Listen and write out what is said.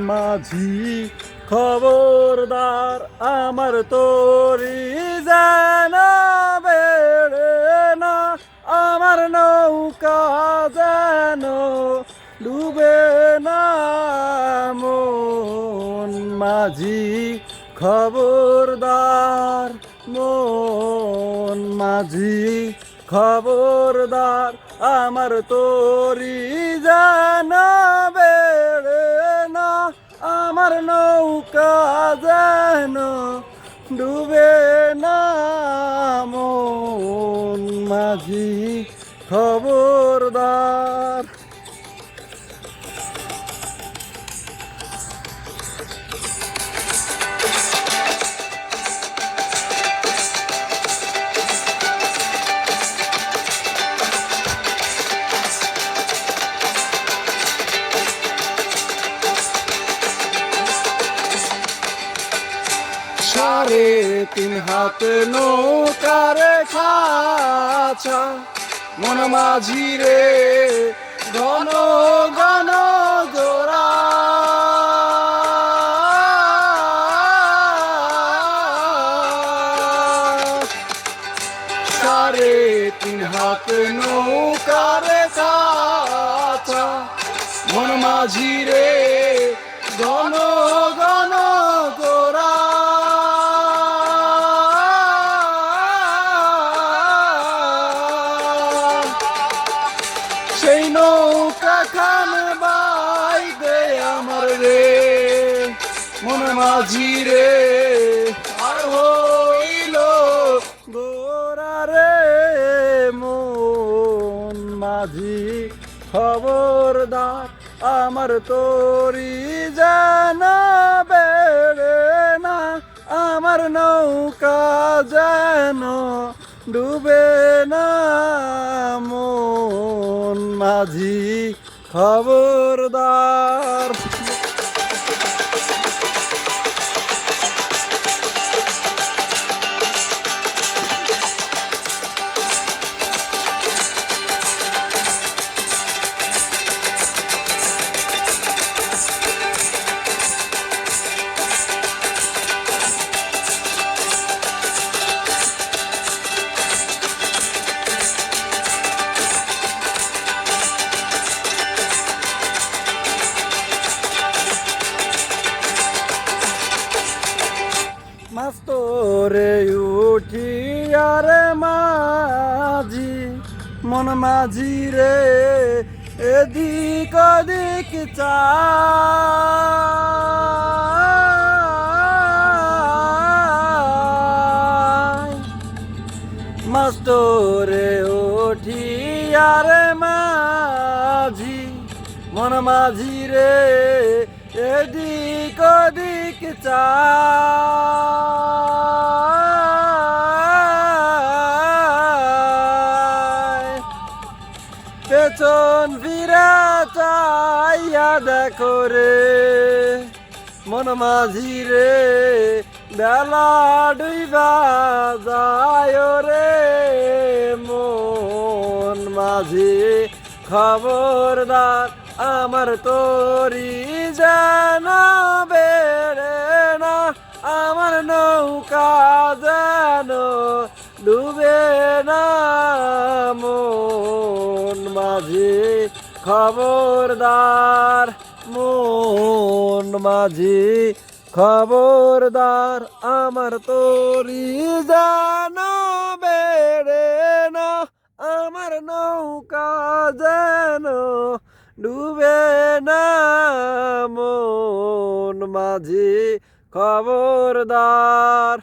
মাঝি খবরদার আমার তোরি যেন বেড়ে না, আমার নৌকা যেন ডুবে না। মন মাঝি খবরদার, মন মাঝি খবরদার আমার তোরি যেন বেড়ে না, আমার নৌকা যেন ডুবে না। মন মাঝি খবরদার। সাড়ে তিন হাত নৌকার খাঁচা, মন মাঝি রে ঘন ঘন জোড়া। সাড়ে তিন হাত নৌকার খাঁচা, মন মাঝি রে ঘন ঘন জোড়া। সেই নৌকা খান বাই দে আমার রে মন মাঝি রে, আর হইল গোরা রে। মন মাঝি খবরদার আমার তোরি যেন বেড়ে না, আমার নৌকা যেন ডুবে না। মন মাঝি খবরদার। মাস্তরে উঠি আর মাঝি মন মাঝি রে এদিক ওদিক চাই। মাস্তরে উঠি আর মাঝি মন মাঝি রে এদিক ওদিক চাই। পেছন ফিরা চাইয়া দেখো রে মন মাঝি রে, বেলা ডুইবা যায় রে। মন মাঝি খবরদার আমার তোরি যেন বেড়ে না, আমার নৌকা যেন ডুবে না। মন মাঝি খবরদার, মন মাঝি খবরদার আমার তোরি যেন বেড়ে না, আমার নৌকা যেন ডুবে না। মন মাঝি খবরদার।